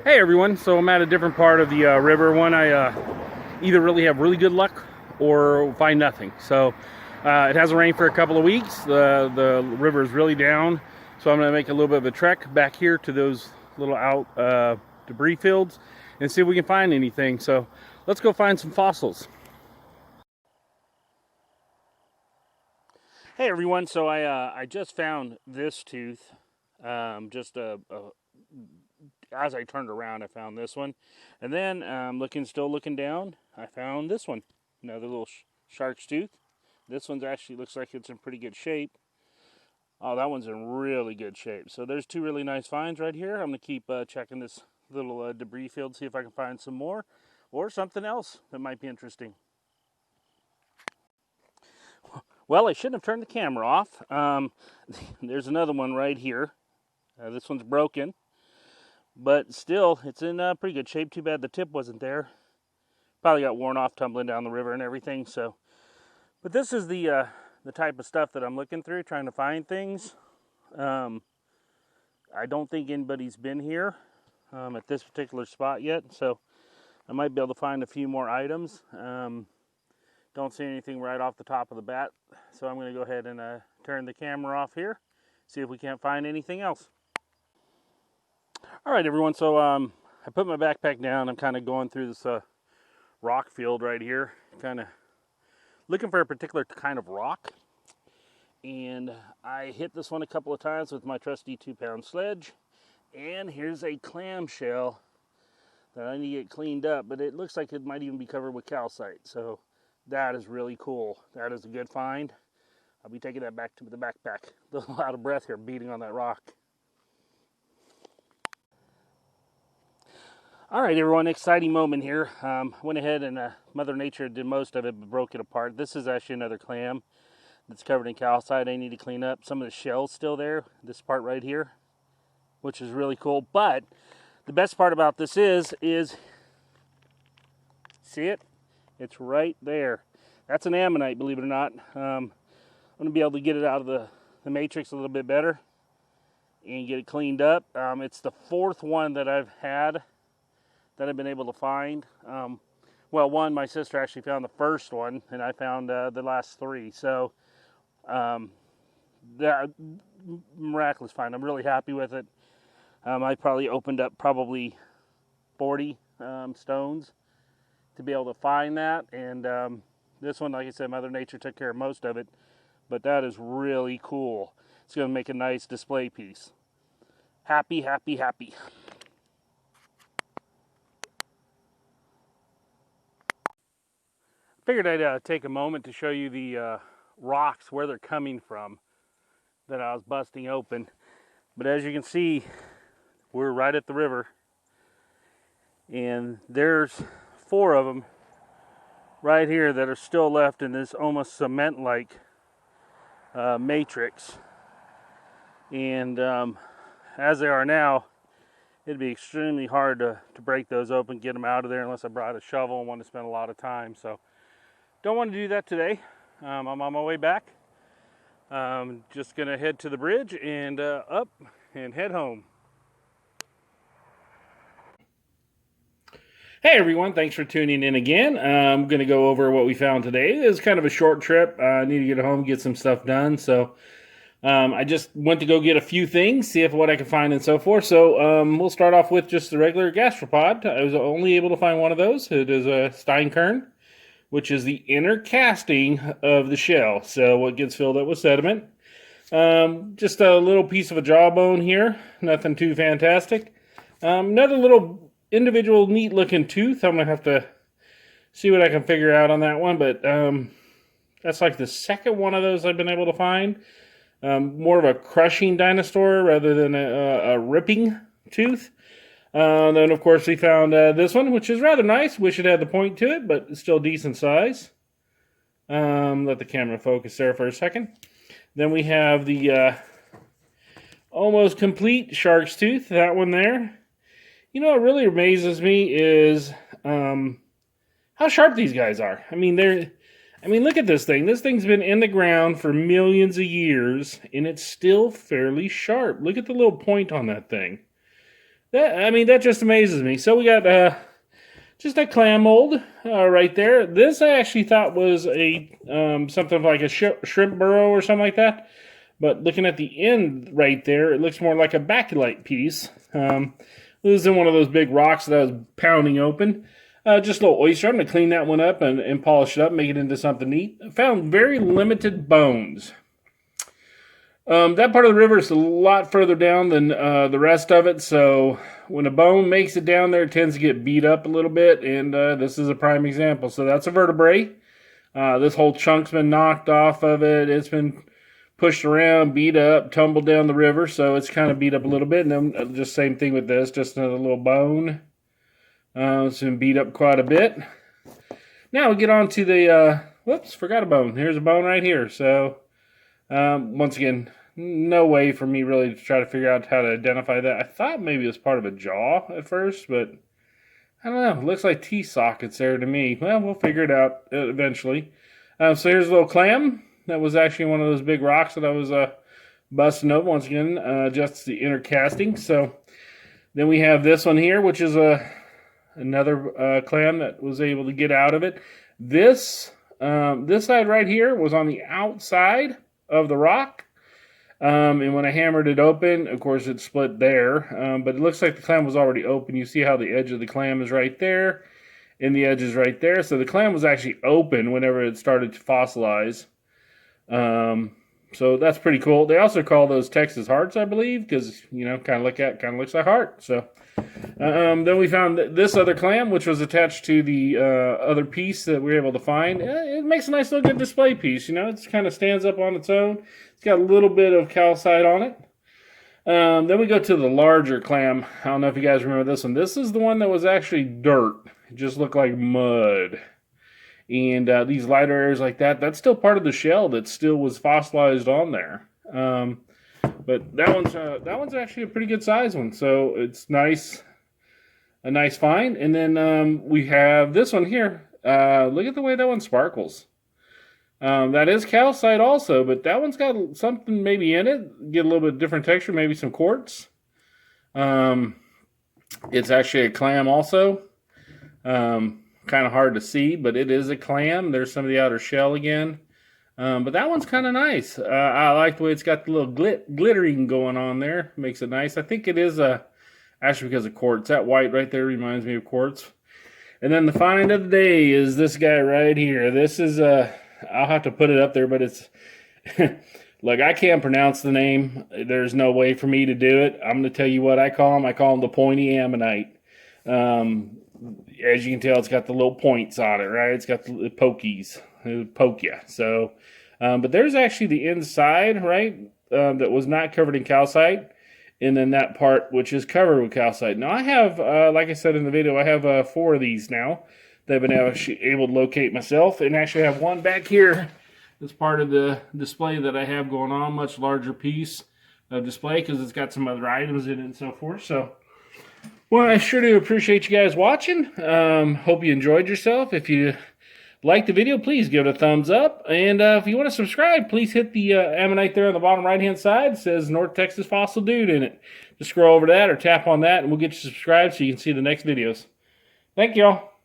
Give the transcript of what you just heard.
Hey everyone, so I'm at a different part of the river. One I either really have really good luck or find nothing. So it hasn't rained for a couple of weeks. The river is really down, so I'm going to make a little bit of a trek back here to those little out debris fields and see if we can find anything. So let's go find some fossils. Hey everyone, so I just found this tooth. As I turned around, I found this one, and then still looking down, I found this one, another little shark's tooth. This one's actually looks like it's in pretty good shape. Oh, that one's in really good shape. So there's two really nice finds right here. I'm gonna keep checking this little debris field, see if I can find some more or something else that might be interesting. Well, I shouldn't have turned the camera off. There's another one right here. This one's broken, but still, it's in pretty good shape. Too bad the tip wasn't there. Probably got worn off tumbling down the river and everything. So, but this is the type of stuff that I'm looking through, trying to find things. I don't think anybody's been here at this particular spot yet, so I might be able to find a few more items. Don't see anything right off the top of the bat, so I'm going to go ahead and turn the camera off here, see if we can't find anything else. All right, everyone, so I put my backpack down. I'm kind of going through this rock field right here, kind of looking for a particular kind of rock. And I hit this one a couple of times with my trusty 2-pound sledge. And here's a clamshell that I need to get cleaned up, but it looks like it might even be covered with calcite. So that is really cool. That is a good find. I'll be taking that back to the backpack. A little out of breath here, beating on that rock. All right, everyone, exciting moment here. Went ahead and Mother Nature did most of it, but broke it apart. This is actually another clam that's covered in calcite. I need to clean up some of the shells still there, this part right here, which is really cool. But the best part about this is see it? It's right there. That's an ammonite, believe it or not. I'm going to be able to get it out of the matrix a little bit better and get it cleaned up. It's the fourth one that I've had that I've been able to find. Well, one, my sister actually found the first one, and I found the last three. So, that miraculous find. I'm really happy with it. I probably opened up 40 stones to be able to find that. And this one, like I said, Mother Nature took care of most of it. But that is really cool. It's going to make a nice display piece. Happy, happy, happy. Figured I'd take a moment to show you the rocks, where they're coming from, that I was busting open. But as you can see, we're right at the river, and there's 4 of them right here that are still left in this almost cement-like matrix. And as they are now, it'd be extremely hard to break those open, get them out of there, unless I brought a shovel and wanted to spend a lot of time. So don't want to do that today. I'm on my way back. Just gonna head to the bridge and up and head home. Hey everyone, thanks for tuning in again. I'm gonna go over what we found today. It's kind of a short trip. I need to get home, get some stuff done. So I just went to go get a few things, see if what I can find and so forth. So we'll start off with just the regular gastropod. I was only able to find one of those. It is a steinkern, which is the inner casting of the shell. So what gets filled up with sediment. Just a little piece of a jawbone here. Nothing too fantastic. Another little individual neat looking tooth. I'm going to have to see what I can figure out on that one. But that's like the second one of those I've been able to find. More of a crushing dinosaur rather than a ripping tooth. Then, of course, we found this one, which is rather nice. Wish it had the point to it, but it's still decent size. Let the camera focus there for a second. Then we have the almost complete shark's tooth, that one there. You know what really amazes me is how sharp these guys are. I mean, look at this thing. This thing's been in the ground for millions of years, and it's still fairly sharp. Look at the little point on that thing. That just amazes me. So we got just a clam mold right there. This I actually thought was a something like a shrimp burrow or something like that. But looking at the end right there, it looks more like a baculite piece. This is in one of those big rocks that I was pounding open. Just a little oyster. I'm going to clean that one up and polish it up, make it into something neat. I found very limited bones. That part of the river is a lot further down than the rest of it, so when a bone makes it down there, it tends to get beat up a little bit, and this is a prime example. So that's a vertebrae. This whole chunk's been knocked off of it. It's been pushed around, beat up, tumbled down the river, so it's kind of beat up a little bit. And then just same thing with this, just another little bone. It's been beat up quite a bit. Now we get on to the, whoops, forgot a bone. Here's a bone right here. So once again, no way for me really to try to figure out how to identify that. I thought maybe it was part of a jaw at first, but I don't know. It looks like teeth sockets there to me. Well, we'll figure it out eventually. So here's a little clam. That was actually one of those big rocks that I was busting up once again, just the inner casting. So then we have this one here, which is another clam that was able to get out of it. This side right here was on the outside of the rock. And when I hammered it open, of course, it split there. But it looks like the clam was already open. You see how the edge of the clam is right there, and the edge is right there. So the clam was actually open whenever it started to fossilize. So that's pretty cool. They also call those Texas hearts, I believe, because, kind of looks like heart. So then we found this other clam, which was attached to the other piece that we were able to find. It makes a nice little good display piece. It kind of stands up on its own. It's got a little bit of calcite on it. Then we go to the larger clam. I don't know if you guys remember this one. This is the one that was actually dirt. It just looked like mud. And these lighter areas like that's still part of the shell that still was fossilized on there. But that one's actually a pretty good size one. So it's nice, a nice find. And then we have this one here. Look at the way that one sparkles. That is calcite also, but that one's got something maybe in it. Get a little bit different texture, maybe some quartz. It's actually a clam also. Kind of hard to see, but it is a clam. There's some of the outer shell again. But that one's kind of nice. I like the way it's got the little glittering going on there. Makes it nice. I think it is actually because of quartz. That white right there reminds me of quartz. And then the find of the day is this guy right here. This is, I'll have to put it up there, but it's, look, I can't pronounce the name. There's no way for me to do it. I'm going to tell you what I call him. I call him the pointy Ammonite. As you can tell, it's got the little points on it, right? It's got the pokies. It would poke you. So, but there's actually the inside, right, that was not covered in calcite, and then that part which is covered with calcite. Now, I have, like I said in the video, I have 4 of these now that I've been able to locate myself, and actually have one back here that's part of the display that I have going on, much larger piece of display because it's got some other items in it and so forth. So, well, I sure do appreciate you guys watching. Hope you enjoyed yourself. If you liked the video, please give it a thumbs up. And if you want to subscribe, please hit the Ammonite there on the bottom right-hand side. It says North Texas Fossil Dude in it. Just scroll over to that or tap on that, and we'll get you subscribed so you can see the next videos. Thank you all.